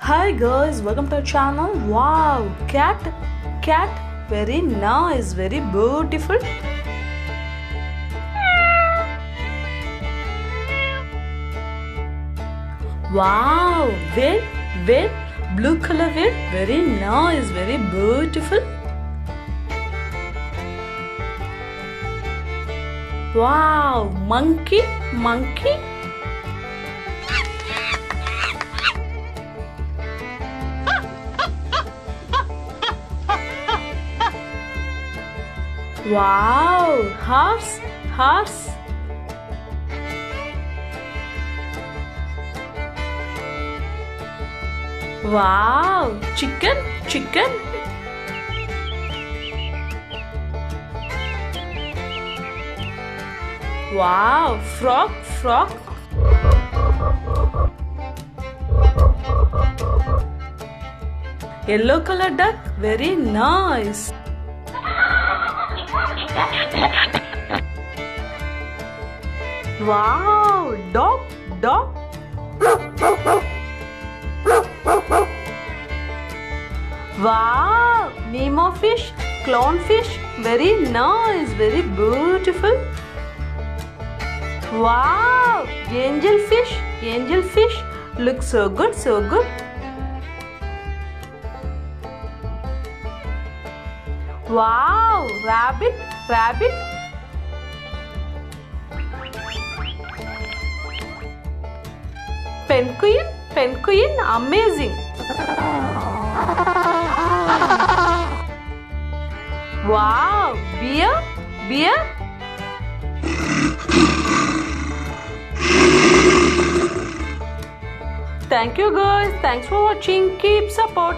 Hi guys, welcome to our channel. Wow, cat, very nice, very beautiful. Wow, whale, blue color whale, very nice, very beautiful. Wow, monkey. Wow, horse. Wow, chicken. Wow, frog. Yellow color duck, very nice. Wow, dog. Wow, Nemo fish, clownfish, very nice, very beautiful. Wow, angelfish, looks so good. Wow, rabbit. Penguin, amazing. Wow, bear. Thank you guys. Thanks for watching. Keep support.